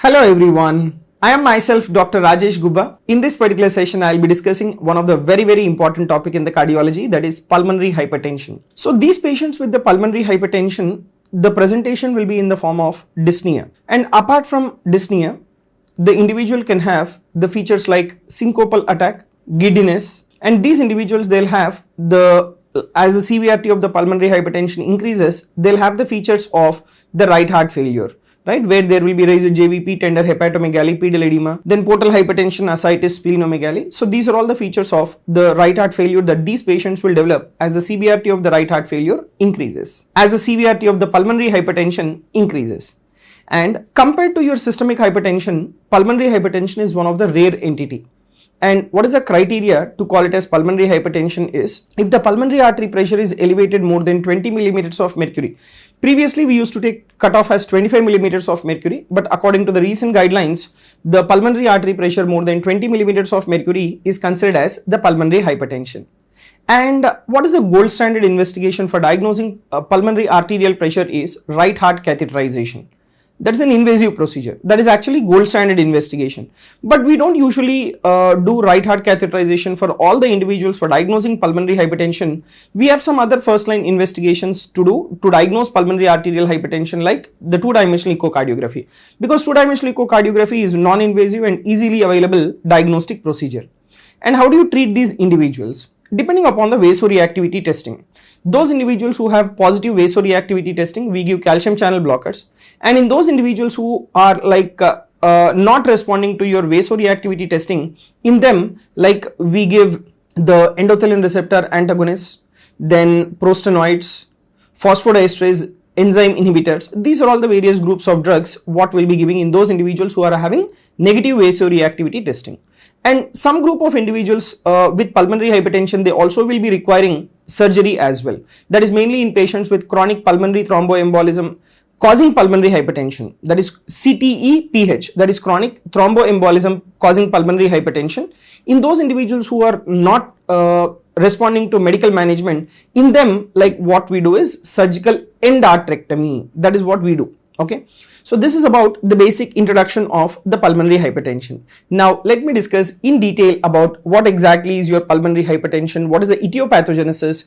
Hello everyone, I am myself Dr. Rajesh Gubba. In this particular session, I will be discussing one of the very important topic in the cardiology, that is pulmonary hypertension. So these patients with the pulmonary hypertension, the presentation will be in the form of dyspnea. And apart from dyspnea, the individual can have the features like syncopal attack, giddiness, and these individuals they'll have as the severity of the pulmonary hypertension increases, they'll have the features of the right heart failure, right, where there will be raised JVP, tender hepatomegaly, pedal edema, then portal hypertension, ascites, splenomegaly. So these are all the features of the right heart failure that these patients will develop as the severity of the right heart failure increases, as the severity of the pulmonary hypertension increases. And compared to your systemic hypertension, pulmonary hypertension is one of the rare entity. And what is the criteria to call it as pulmonary hypertension is if the pulmonary artery pressure is elevated more than 20 millimeters of mercury. Previously, we used to take cutoff as 25 millimeters of mercury, but according to the recent guidelines, the pulmonary artery pressure more than 20 millimeters of mercury is considered as the pulmonary hypertension. And what is the gold standard investigation for diagnosing pulmonary arterial pressure is right heart catheterization. That is an invasive procedure. That is actually gold standard investigation. But we don't usually do right heart catheterization for all the individuals for diagnosing pulmonary hypertension. We have some other first line investigations to do to diagnose pulmonary arterial hypertension, like the two-dimensional echocardiography. Because two-dimensional echocardiography is non-invasive and easily available diagnostic procedure. And how do you treat these individuals? Depending upon the vasoreactivity testing. Those individuals who have positive vasoreactivity testing, we give calcium channel blockers. And in those individuals who are not responding to your vasoreactivity testing, in them we give the endothelin receptor antagonists, then prostanoids, phosphodiesterase enzyme inhibitors. These are all the various groups of drugs what we'll be giving in those individuals who are having negative vasoreactivity testing. And some group of individuals with pulmonary hypertension, they also will be requiring surgery as well. That is mainly in patients with chronic pulmonary thromboembolism causing pulmonary hypertension. That is CTEPH, that is chronic thromboembolism causing pulmonary hypertension. In those individuals who are not responding to medical management, in them what we do is surgical endarterectomy. That is what we do. Okay. So this is about the basic introduction of the pulmonary hypertension. Now let me discuss in detail about what exactly is your pulmonary hypertension, what is the etiopathogenesis,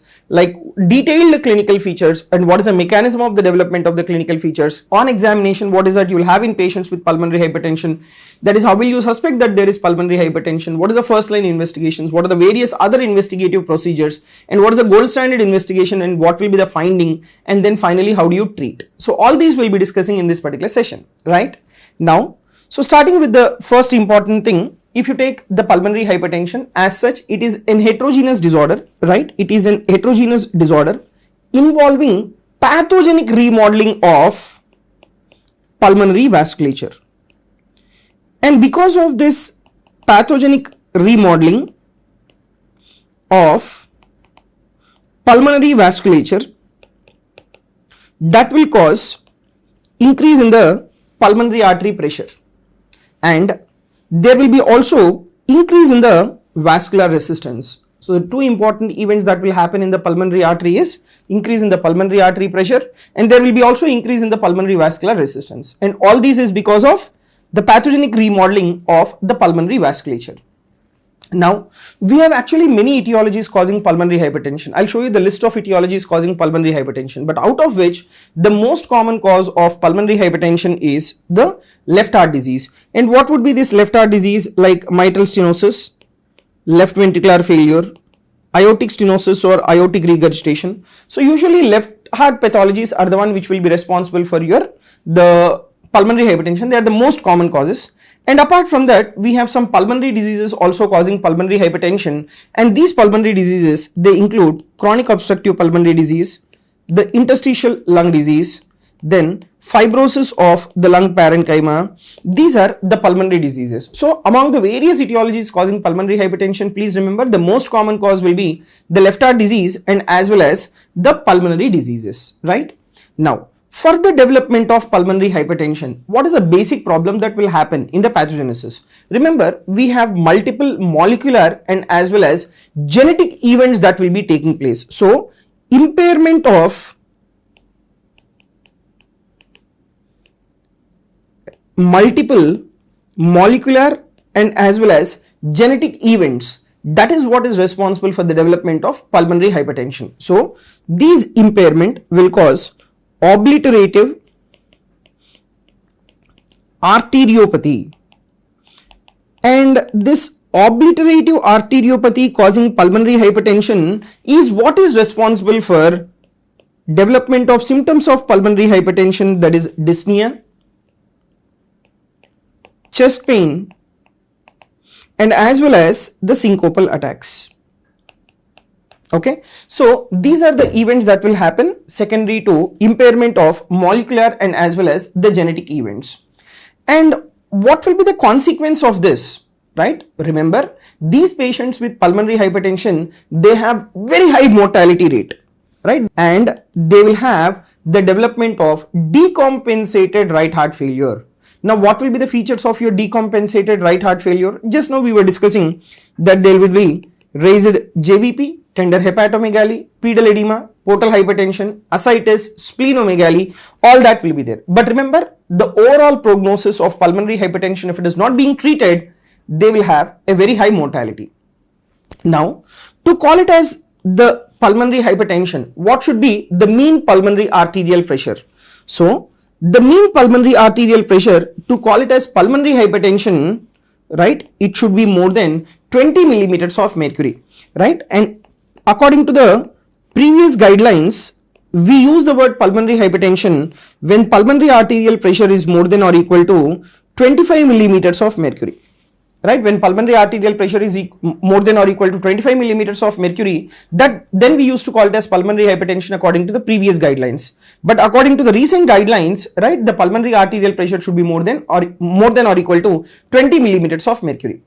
detailed clinical features, and what is the mechanism of the development of the clinical features. On examination, what is that you will have in patients with pulmonary hypertension, that is how will you suspect that there is pulmonary hypertension, what is the first line investigations, what are the various other investigative procedures, and what is the gold standard investigation and what will be the finding, and then finally how do you treat. So all these will be discussing in this particular session, right? Now, so starting with the first important thing, if you take the pulmonary hypertension as such, it is an heterogeneous disorder, right? It is an heterogeneous disorder involving pathogenic remodeling of pulmonary vasculature. And because of this pathogenic remodeling of pulmonary vasculature, that will cause increase in the pulmonary artery pressure, and there will be also increase in the vascular resistance. So the two important events that will happen in the pulmonary artery is increase in the pulmonary artery pressure, and there will be also increase in the pulmonary vascular resistance, and all this is because of the pathogenic remodeling of the pulmonary vasculature. Now, we have actually many etiologies causing pulmonary hypertension. I'll show you the list of etiologies causing pulmonary hypertension, but out of which the most common cause of pulmonary hypertension is the left heart disease. And what would be this left heart disease? Like mitral stenosis, left ventricular failure, aortic stenosis or aortic regurgitation. So usually left heart pathologies are the one which will be responsible for the pulmonary hypertension. They are the most common causes. And apart from that, we have some pulmonary diseases also causing pulmonary hypertension, and these pulmonary diseases, they include chronic obstructive pulmonary disease, the interstitial lung disease, then fibrosis of the lung parenchyma. These are the pulmonary diseases. So among the various etiologies causing pulmonary hypertension, please remember the most common cause will be the left heart disease and as well as the pulmonary diseases, right? Now, for the development of pulmonary hypertension, what is the basic problem that will happen in the pathogenesis? Remember, we have multiple molecular and as well as genetic events that will be taking place. So, impairment of multiple molecular and as well as genetic events. That is what is responsible for the development of pulmonary hypertension. So these impairment will cause obliterative arteriopathy, and this obliterative arteriopathy causing pulmonary hypertension is what is responsible for development of symptoms of pulmonary hypertension, that is dyspnea, chest pain, and as well as the syncopal attacks. Okay, so these are the events that will happen secondary to impairment of molecular and as well as the genetic events. And what will be the consequence of this, right? Remember, these patients with pulmonary hypertension, they have very high mortality rate, right? And they will have the development of decompensated right heart failure. Now, what will be the features of your decompensated right heart failure? Just now we were discussing that there will be raised JVP, tender hepatomegaly, pedal edema, portal hypertension, ascites, splenomegaly, all that will be there. But remember, the overall prognosis of pulmonary hypertension, if it is not being treated, they will have a very high mortality. Now, to call it as the pulmonary hypertension, what should be the mean pulmonary arterial pressure? So, the mean pulmonary arterial pressure, to call it as pulmonary hypertension, right, it should be more than 20 millimeters of mercury, right? And according to the previous guidelines, we use the word pulmonary hypertension when pulmonary arterial pressure is more than or equal to 25 millimeters of mercury, right? When pulmonary arterial pressure is more than or equal to 25 millimeters of mercury, that then we used to call it as pulmonary hypertension according to the previous guidelines. But according to the recent guidelines, right, the pulmonary arterial pressure should be more than or equal to 20 millimeters of mercury.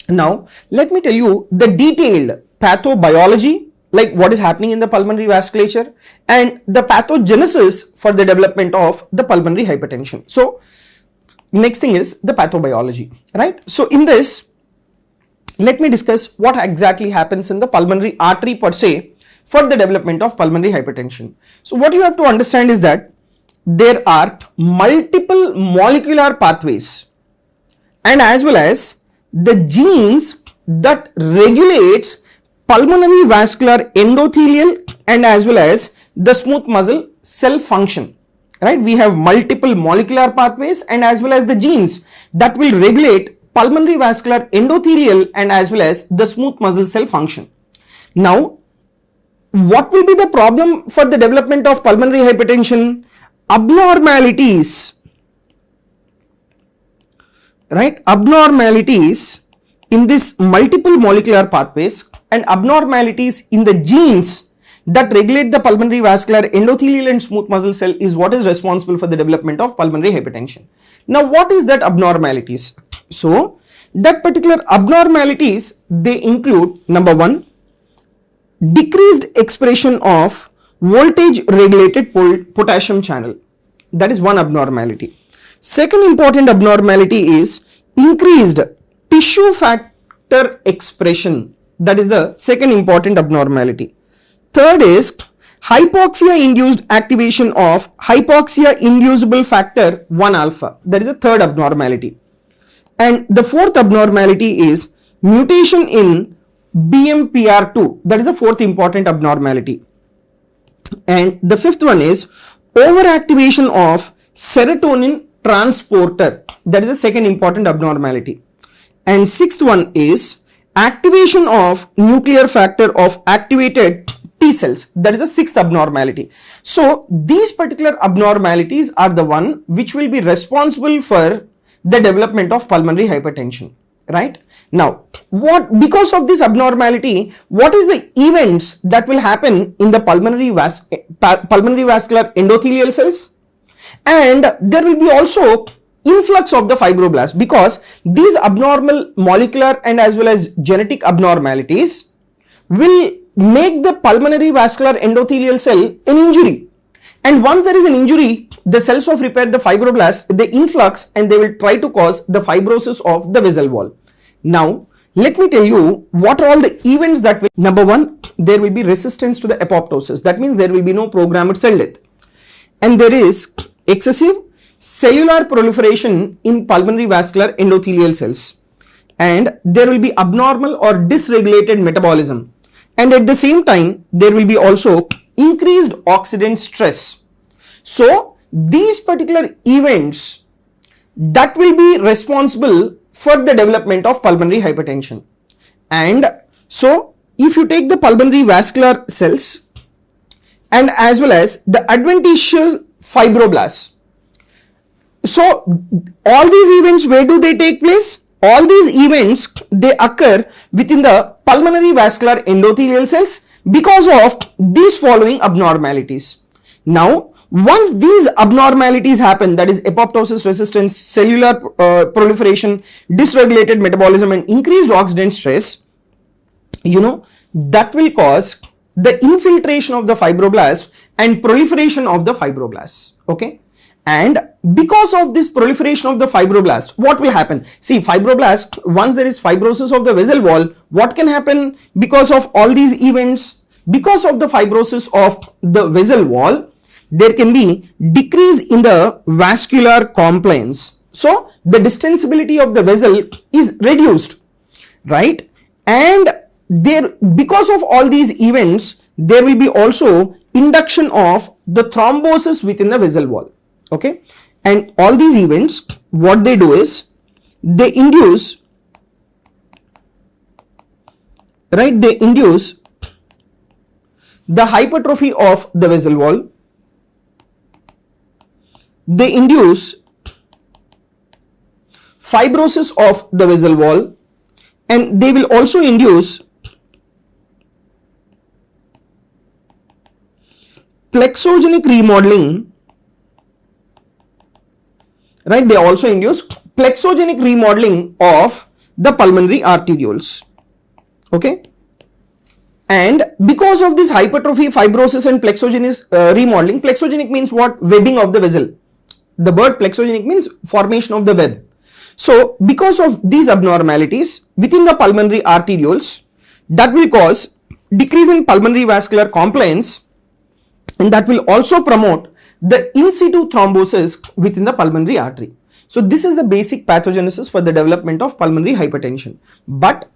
Now, let me tell you the detailed pathobiology, like what is happening in the pulmonary vasculature, and the pathogenesis for the development of the pulmonary hypertension. So, next thing is the pathobiology, right? So, in this, let me discuss what exactly happens in the pulmonary artery per se for the development of pulmonary hypertension. So, what you have to understand is that there are multiple molecular pathways and as well as the genes that regulates pulmonary vascular endothelial and as well as the smooth muscle cell function, right? We have multiple molecular pathways and as well as the genes that will regulate pulmonary vascular endothelial and as well as the smooth muscle cell function. Now, what will be the problem for the development of pulmonary hypertension? Abnormalities, right? Abnormalities in this multiple molecular pathways and abnormalities in the genes that regulate the pulmonary vascular endothelial and smooth muscle cell is what is responsible for the development of pulmonary hypertension. Now, what is that abnormalities? So, that particular abnormalities, they include, number one, decreased expression of voltage regulated potassium channel. That is one abnormality. Second important abnormality is increased tissue factor expression. That is the second important abnormality. Third is hypoxia-induced activation of hypoxia-inducible factor 1 alpha. That is the third abnormality. And the fourth abnormality is mutation in BMPR2. That is the fourth important abnormality. And the fifth one is overactivation of serotonin transporter. That is the second important abnormality. And sixth one is activation of nuclear factor of activated T cells. That is the sixth abnormality. So these particular abnormalities are the one which will be responsible for the development of pulmonary hypertension, right? Now, because of this abnormality, what is the events that will happen in the pulmonary vascular endothelial cells? And there will be also influx of the fibroblasts, because these abnormal molecular and as well as genetic abnormalities will make the pulmonary vascular endothelial cell an injury. And once there is an injury, the cells of repair, the fibroblasts, they influx and they will try to cause the fibrosis of the vessel wall. Now, let me tell you what are all the events that will. Number one, there will be resistance to the apoptosis. That means there will be no programmed cell death. And there is excessive cellular proliferation in pulmonary vascular endothelial cells, and there will be abnormal or dysregulated metabolism, and at the same time there will be also increased oxidant stress. So these particular events that will be responsible for the development of pulmonary hypertension. And so if you take the pulmonary vascular cells and as well as the adventitious fibroblasts, so all these events, where do they take place? All these events, they occur within the pulmonary vascular endothelial cells because of these following abnormalities. Now, once these abnormalities happen, that is apoptosis resistance, cellular proliferation, dysregulated metabolism and increased oxidant stress, that will cause the infiltration of the fibroblast and proliferation of the fibroblasts. Okay. And because of this proliferation of the fibroblast, what will happen? See, fibroblast, once there is fibrosis of the vessel wall, what can happen because of all these events? Because of the fibrosis of the vessel wall, there can be decrease in the vascular compliance. So the distensibility of the vessel is reduced, right? And there, because of all these events, there will be also induction of the thrombosis within the vessel wall. Okay, and all these events, what they do is they induce, right? They induce the hypertrophy of the vessel wall. They induce fibrosis of the vessel wall, and they will also induce plexogenic remodeling. Right, they also induce plexogenic remodeling of the pulmonary arterioles. Okay, and because of this hypertrophy, fibrosis and plexogenic remodeling, plexogenic means what? Webbing of the vessel. The word plexogenic means formation of the web. So because of these abnormalities within the pulmonary arterioles, that will cause decrease in pulmonary vascular compliance, and that will also promote the in situ thrombosis within the pulmonary artery. So this is the basic pathogenesis for the development of pulmonary hypertension. But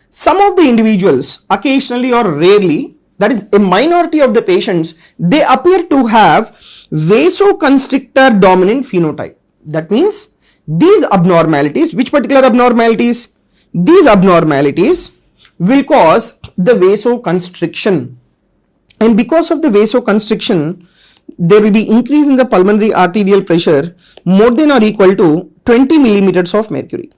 some of the individuals, occasionally or rarely, that is a minority of the patients, they appear to have vasoconstrictor dominant phenotype. That means these abnormalities, which particular abnormalities? These abnormalities will cause the vasoconstriction, and because of the vasoconstriction, there will be increase in the pulmonary arterial pressure more than or equal to 20 millimeters of mercury.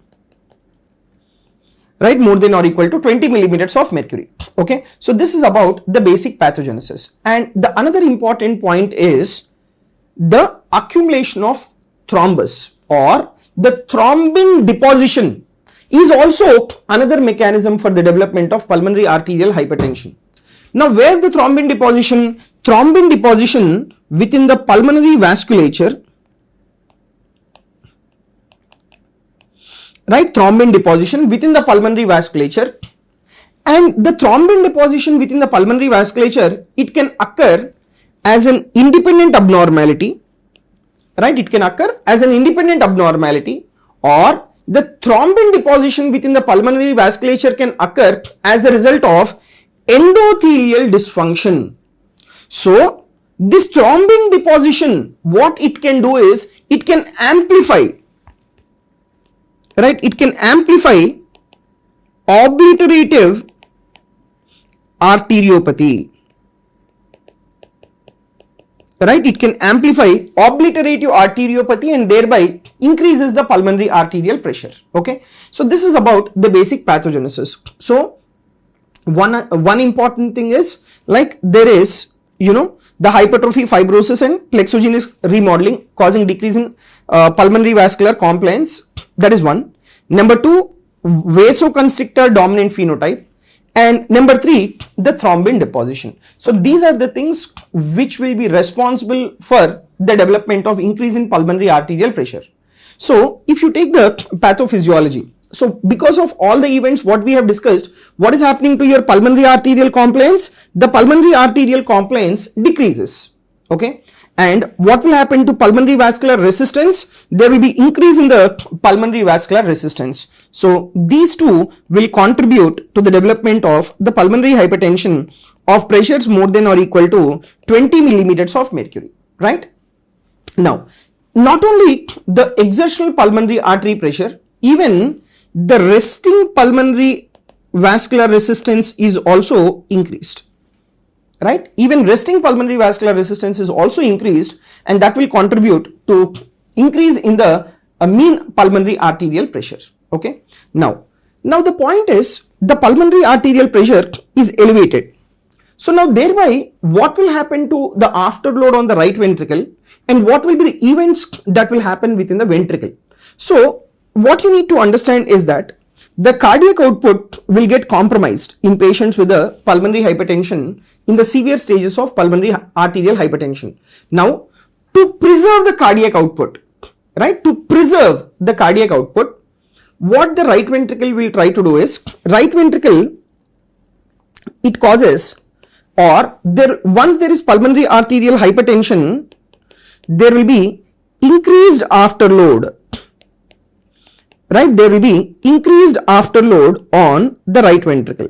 Right, more than or equal to 20 millimeters of mercury. Okay, so this is about the basic pathogenesis. And the another important point is the accumulation of thrombus or the thrombin deposition is also another mechanism for the development of pulmonary arterial hypertension. Now, where the thrombin deposition? Thrombin deposition within the pulmonary vasculature, right? Thrombin deposition within the pulmonary vasculature, and the thrombin deposition within the pulmonary vasculature, it can occur as an independent abnormality, right? It can occur as an independent abnormality, or the thrombin deposition within the pulmonary vasculature can occur as a result of endothelial dysfunction. So this thrombin deposition, what it can do is it can amplify, right? It can amplify obliterative arteriopathy, right? It can amplify obliterative arteriopathy and thereby increases the pulmonary arterial pressure. Okay, so this is about the basic pathogenesis. So one important thing is, like, there is the hypertrophy, fibrosis and plexogenic remodeling causing decrease in pulmonary vascular compliance. That is one. Number two, vasoconstrictor dominant phenotype. And number three, the thrombin deposition. So these are the things which will be responsible for the development of increase in pulmonary arterial pressure. So if you take the pathophysiology, so because of all the events what we have discussed, what is happening to your pulmonary arterial compliance? The pulmonary arterial compliance decreases. Okay, And what will happen to pulmonary vascular resistance? There will be increase in the pulmonary vascular resistance. So these two will contribute to the development of the pulmonary hypertension of pressures more than or equal to 20 millimeters of mercury, right? Now, not only the exertional pulmonary artery pressure, even the resting pulmonary vascular resistance is also increased. Right? Even resting pulmonary vascular resistance is also increased, and that will contribute to increase in the mean pulmonary arterial pressure. Okay. Now the point is the pulmonary arterial pressure is elevated. So now thereby what will happen to the afterload on the right ventricle, and what will be the events that will happen within the ventricle? So what you need to understand is that the cardiac output will get compromised in patients with a pulmonary hypertension in the severe stages of pulmonary arterial hypertension. Now, to preserve the cardiac output, right? To preserve the cardiac output, what the right ventricle will try to do is, right ventricle, it causes, or once there is pulmonary arterial hypertension, there will be increased afterload. Right, there will be increased afterload on the right ventricle,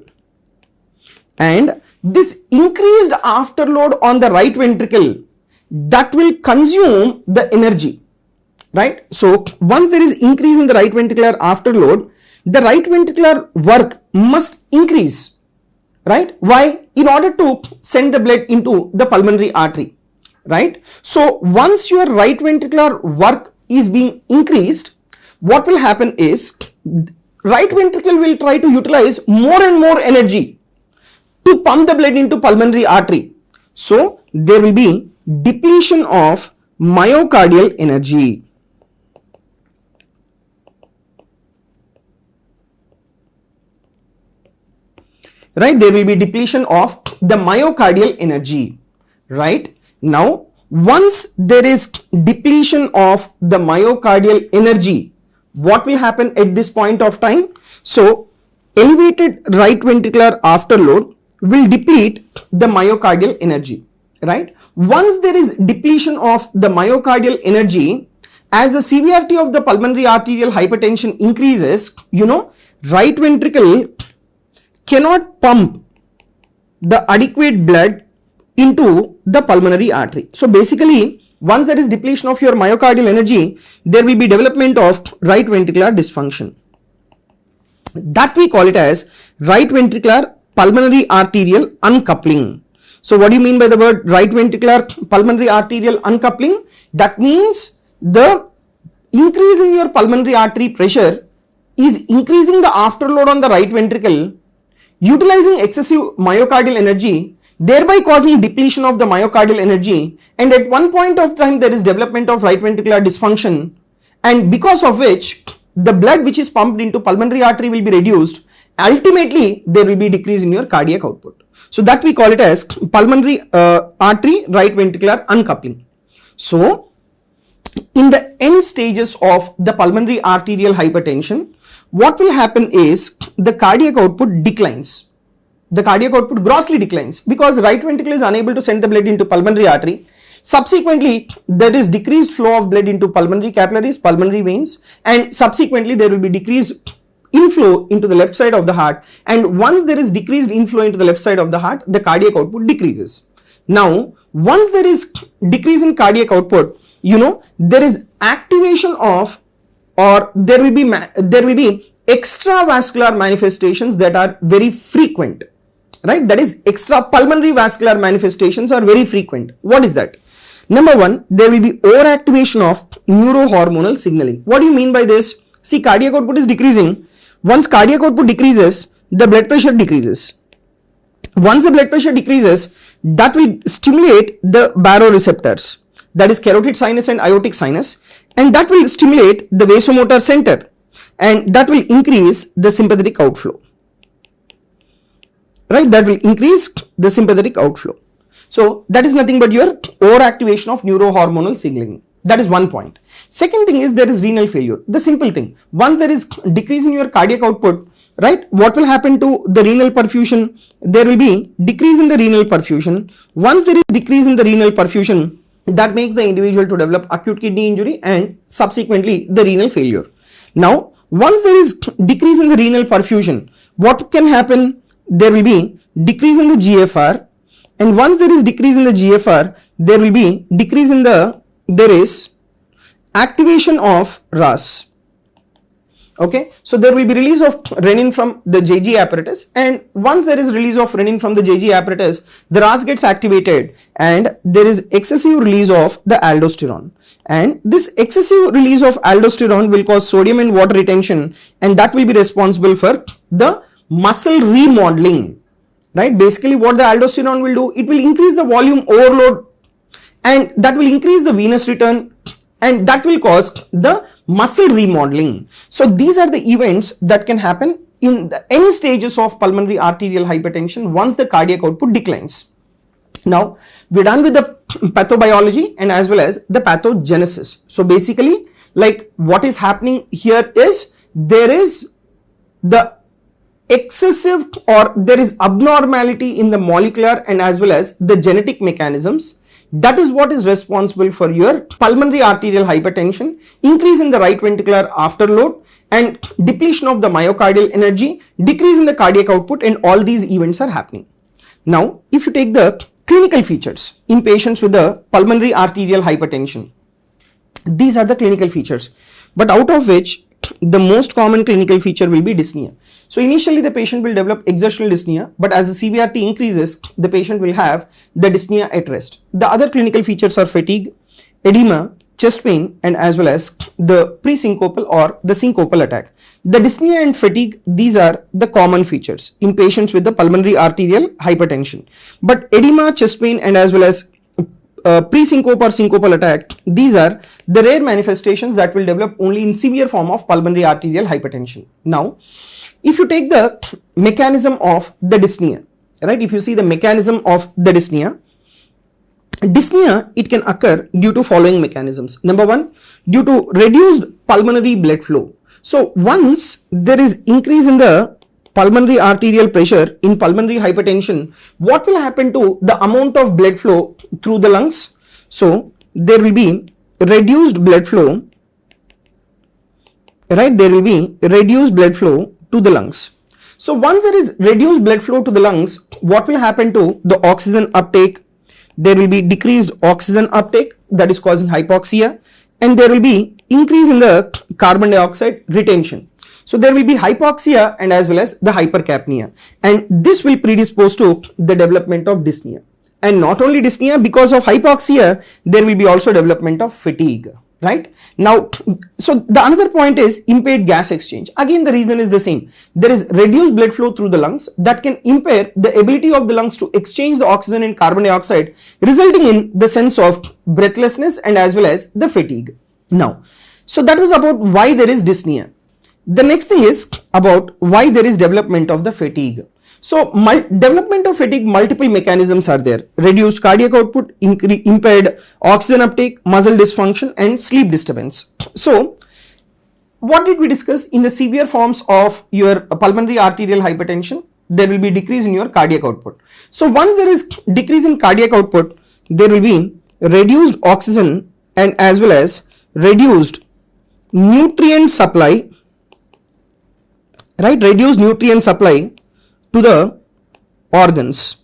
and this increased afterload on the right ventricle, that will consume the energy, right? So once there is increase in the right ventricular afterload, the right ventricular work must increase, right? Why? In order to send the blood into the pulmonary artery, right? So once your right ventricular work is being increased, what will happen is right ventricle will try to utilize more and more energy to pump the blood into pulmonary artery. So there will be depletion of myocardial energy. Right, there will be depletion of the myocardial energy. Right, now once there is depletion of the myocardial energy, what will happen at this point of time? So elevated right ventricular afterload will deplete the myocardial energy, right? Once there is depletion of the myocardial energy, as the severity of the pulmonary arterial hypertension increases, right ventricle cannot pump the adequate blood into the pulmonary artery. So basically, once there is depletion of your myocardial energy, there will be development of right ventricular dysfunction. That we call it as right ventricular pulmonary arterial uncoupling. So what do you mean by the word right ventricular pulmonary arterial uncoupling? That means the increase in your pulmonary artery pressure is increasing the afterload on the right ventricle, utilizing excessive myocardial energy, thereby causing depletion of the myocardial energy, and at one point of time there is development of right ventricular dysfunction, and because of which the blood which is pumped into pulmonary artery will be reduced. Ultimately there will be decrease in your cardiac output. So that we call it as pulmonary artery right ventricular uncoupling. So in the end stages of the pulmonary arterial hypertension, what will happen is the cardiac output declines. The cardiac output grossly declines because right ventricle is unable to send the blood into pulmonary artery. Subsequently, there is decreased flow of blood into pulmonary capillaries, pulmonary veins, and subsequently there will be decreased inflow into the left side of the heart. And once there is decreased inflow into the left side of the heart, the cardiac output decreases. Now, once there is decrease in cardiac output, there is activation of, or there will be extravascular manifestations that are very frequent. Right, that is extra pulmonary vascular manifestations are very frequent. What is that? Number one, there will be overactivation of neurohormonal signaling. What do you mean by this? See, cardiac output is decreasing. Once cardiac output decreases, the blood pressure decreases. Once the blood pressure decreases, that will stimulate the baroreceptors, that is carotid sinus and aortic sinus, and that will stimulate the vasomotor center, and that will increase the sympathetic outflow. Right, that will increase the sympathetic outflow. So that is nothing but your overactivation of neurohormonal signaling. That is one point. Second thing is there is renal failure. The simple thing, once there is decrease in your cardiac output, right, what will happen to the renal perfusion? There will be decrease in the renal perfusion. Once there is decrease in the renal perfusion, that makes the individual to develop acute kidney injury and subsequently the renal failure. Now, once there is decrease in the renal perfusion, what can happen? There will be decrease in the GFR, and once there is decrease in the GFR, there will be decrease in there is activation of RAS. Okay, so there will be release of renin from the JG apparatus, and once there is release of renin from the JG apparatus, the RAS gets activated and there is excessive release of the aldosterone, and this excessive release of aldosterone will cause sodium and water retention, and that will be responsible for the muscle remodeling, right? Basically what the aldosterone will do, it will increase the volume overload, and that will increase the venous return, and that will cause the muscle remodeling. So these are the events that can happen in the end stages of pulmonary arterial hypertension once the cardiac output declines. Now we're done with the pathobiology and as well as the pathogenesis. So basically, like, what is happening here is there is the excessive or there is abnormality in the molecular and as well as the genetic mechanisms. That is what is responsible for your pulmonary arterial hypertension, increase in the right ventricular afterload and depletion of the myocardial energy, decrease in the cardiac output, and all these events are happening. Now, if you take the clinical features in patients with the pulmonary arterial hypertension, these are the clinical features, but out of which the most common clinical feature will be dyspnea. So initially the patient will develop exertional dyspnea, but as the severity increases, the patient will have the dyspnea at rest. The other clinical features are fatigue, edema, chest pain, and as well as the pre-syncopal or the syncopal attack. The dyspnea and fatigue, these are the common features in patients with the pulmonary arterial hypertension. But edema, chest pain, and as well as pre-syncope or syncopal attack, these are the rare manifestations that will develop only in severe form of pulmonary arterial hypertension. Now, if you take the mechanism of the dyspnea, right, if you see the mechanism of the dyspnea, it can occur due to following mechanisms. Number one, due to reduced pulmonary blood flow. So once there is increase in the pulmonary arterial pressure in pulmonary hypertension, what will happen to the amount of blood flow through the lungs? So there will be reduced blood flow, right? There will be reduced blood flow to the lungs. So once there is reduced blood flow to the lungs, what will happen to the oxygen uptake? There will be decreased oxygen uptake, that is causing hypoxia, and there will be increase in the carbon dioxide retention. So there will be hypoxia and as well as the hypercapnia, and this will predispose to the development of dyspnea. And not only dyspnea, because of hypoxia, there will be also development of fatigue, right? Now, so the another point is impaired gas exchange. Again, the reason is the same. There is reduced blood flow through the lungs that can impair the ability of the lungs to exchange the oxygen and carbon dioxide, resulting in the sense of breathlessness and as well as the fatigue. Now, so that was about why there is dyspnea. The next thing is about why there is development of the fatigue. So development of fatigue, multiple mechanisms are there: reduced cardiac output, impaired oxygen uptake, muscle dysfunction, and sleep disturbance. So what did we discuss? In the severe forms of your pulmonary arterial hypertension, there will be decrease in your cardiac output. So once there is decrease in cardiac output, there will be reduced oxygen and as well as reduced nutrient supply, right? Reduced nutrient supply to the organs,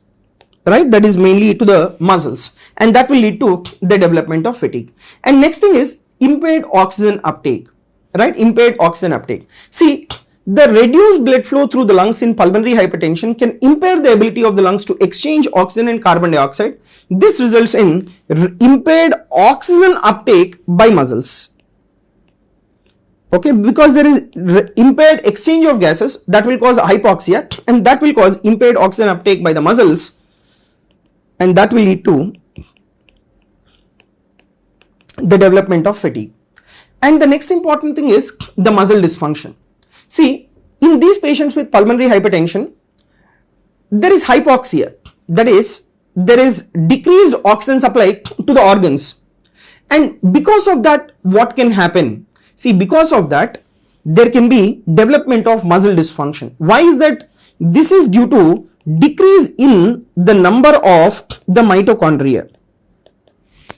right? That is mainly to the muscles, and that will lead to the development of fatigue. And next thing is impaired oxygen uptake, right? Impaired oxygen uptake. See, the reduced blood flow through the lungs in pulmonary hypertension can impair the ability of the lungs to exchange oxygen and carbon dioxide. This results in impaired oxygen uptake by muscles. Okay, because there is impaired exchange of gases, that will cause hypoxia, and that will cause impaired oxygen uptake by the muscles, and that will lead to the development of fatigue. And the next important thing is the muscle dysfunction. See, in these patients with pulmonary hypertension, there is hypoxia, that is, there is decreased oxygen supply to the organs, and because of that, what can happen? See, because of that, there can be development of muscle dysfunction. Why is that? This is due to decrease in the number of the mitochondria,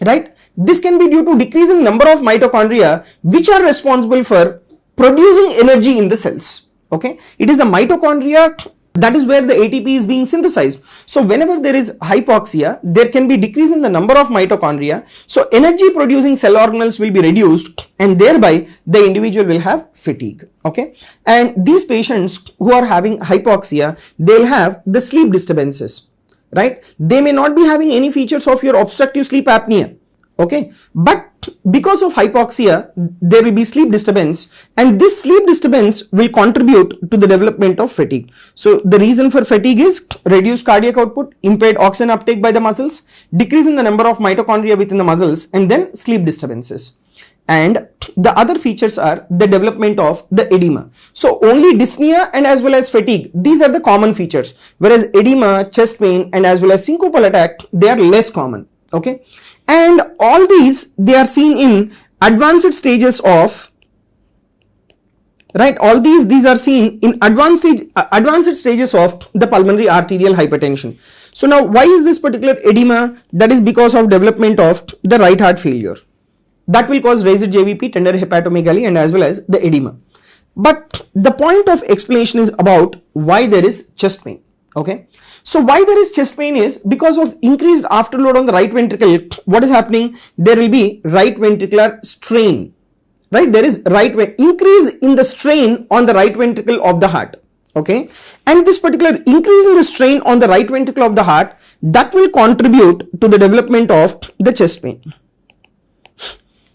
right? This can be due to decrease in number of mitochondria which are responsible for producing energy in the cells. Okay, it is the mitochondria that is where the ATP is being synthesized. So whenever there is hypoxia, there can be decrease in the number of mitochondria. So energy producing cell organelles will be reduced and thereby the individual will have fatigue. Okay, and these patients who are having hypoxia, they'll have the sleep disturbances, right? They may not be having any features of your obstructive sleep apnea. Okay, but because of hypoxia, there will be sleep disturbance, and this sleep disturbance will contribute to the development of fatigue. So the reason for fatigue is reduced cardiac output, impaired oxygen uptake by the muscles, decrease in the number of mitochondria within the muscles, and then sleep disturbances. And the other features are the development of the edema. So only dyspnea and as well as fatigue, these are the common features, whereas edema, chest pain, and as well as syncopal attack, they are less common. Okay, and all these, they are seen in advanced stages of, right, all these are seen in advanced stages of the pulmonary arterial hypertension. So now why is this particular edema? That is because of development of the right heart failure. That will cause raised JVP, tender hepatomegaly, and as well as the edema. But the point of explanation is about why there is chest pain. Okay, so why there is chest pain is because of increased afterload on the right ventricle. What is happening? There will be right ventricular strain, right? There is increase in the strain on the right ventricle of the heart. Okay, and this particular increase in the strain on the right ventricle of the heart, that will contribute to the development of the chest pain.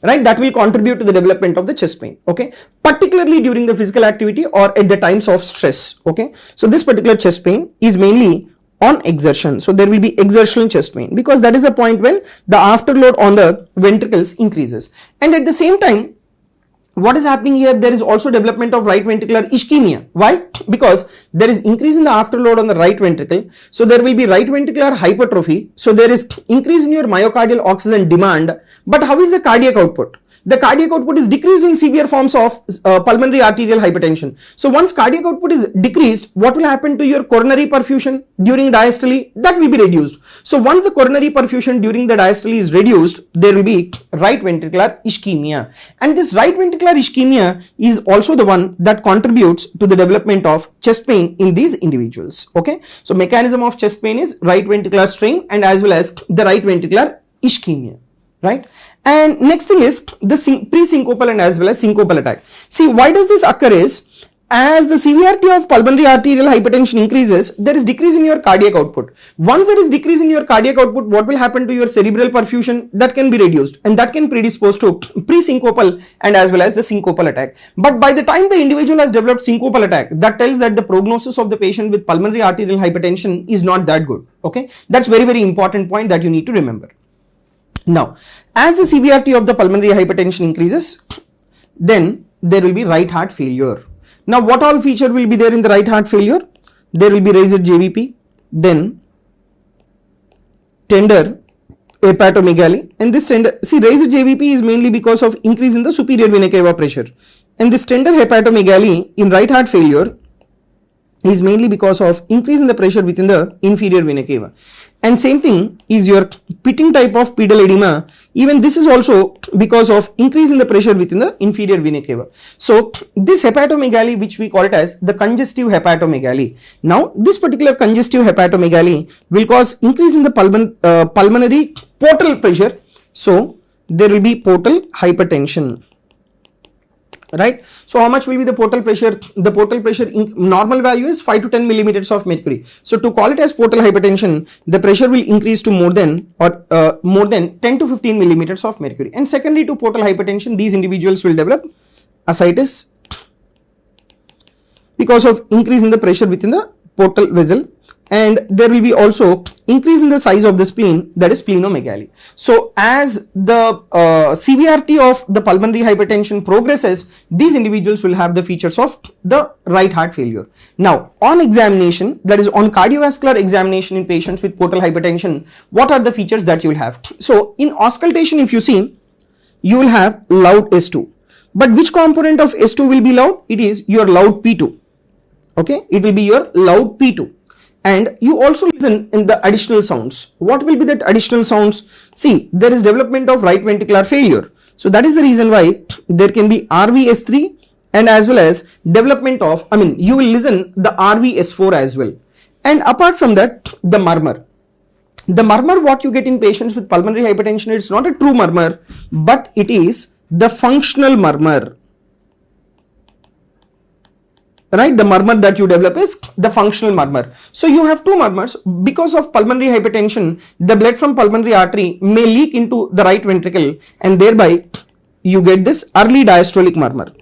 Right, that will contribute to the development of the chest pain. Okay, particularly during the physical activity or at the times of stress. Okay, so this particular chest pain is mainly on exertion. So there will be exertional chest pain because that is the point when the afterload on the ventricles increases. And at the same time, what is happening here? There is also development of right ventricular ischemia. Why? Because there is increase in the afterload on the right ventricle. So there will be right ventricular hypertrophy. So there is increase in your myocardial oxygen demand. But how is the cardiac output? The cardiac output is decreased in severe forms of pulmonary arterial hypertension. So once cardiac output is decreased, what will happen to your coronary perfusion during diastole? That will be reduced. So once the coronary perfusion during the diastole is reduced, there will be right ventricular ischemia. And this right ventricular ischemia is also the one that contributes to the development of chest pain in these individuals. Okay, so mechanism of chest pain is right ventricular strain and as well as the right ventricular ischemia. Right, and next thing is the pre-syncopal and as well as syncopal attack. See, why does this occur is, as the severity of pulmonary arterial hypertension increases, there is decrease in your cardiac output. Once there is decrease in your cardiac output, what will happen to your cerebral perfusion? That can be reduced and that can predispose to pre-syncopal and as well as the syncopal attack. But by the time the individual has developed syncopal attack, that tells that the prognosis of the patient with pulmonary arterial hypertension is not that good. Okay, that's very, very important point that you need to remember. Now, as the severity of the pulmonary hypertension increases, then there will be right heart failure. Now, what all feature will be there in the right heart failure? There will be raised JVP, then tender hepatomegaly, and this tender, see, raised JVP is mainly because of increase in the superior vena cava pressure, and this tender hepatomegaly in right heart failure is mainly because of increase in the pressure within the inferior vena cava. And same thing is your pitting type of pedal edema. Even this is also because of increase in the pressure within the inferior vena cava. So this hepatomegaly, which we call it as the congestive hepatomegaly. Now this particular congestive hepatomegaly will cause increase in the pulmonary portal pressure. So there will be portal hypertension. Right, so how much will be the portal pressure? The portal pressure normal value is 5 to 10 millimeters of mercury. So to call it as portal hypertension, the pressure will increase to more than 10 to 15 millimeters of mercury. And secondary to portal hypertension, these individuals will develop ascites because of increase in the pressure within the portal vessel, and there will be also increase in the size of the spleen, that is splenomegaly. So as the severity of the pulmonary hypertension progresses, these individuals will have the features of the right heart failure. Now on examination, that is on cardiovascular examination in patients with portal hypertension, what are the features that you will have? So in auscultation, if you see, you will have loud S2, but which component of S2 will be loud? It is your loud P2. Okay, it will be your loud P2. and you also listen in the additional sounds. What will be that additional sounds? See, there is development of right ventricular failure. So that is the reason why there can be RVS3 and as well as development of, you will listen the RVS4 as well. And apart from that, the murmur. The murmur what you get in patients with pulmonary hypertension, it's not a true murmur, but it is the functional murmur. Right, the murmur that you develop is the functional murmur. So you have two murmurs. Because of pulmonary hypertension, the blood from pulmonary artery may leak into the right ventricle and thereby you get this early diastolic murmur.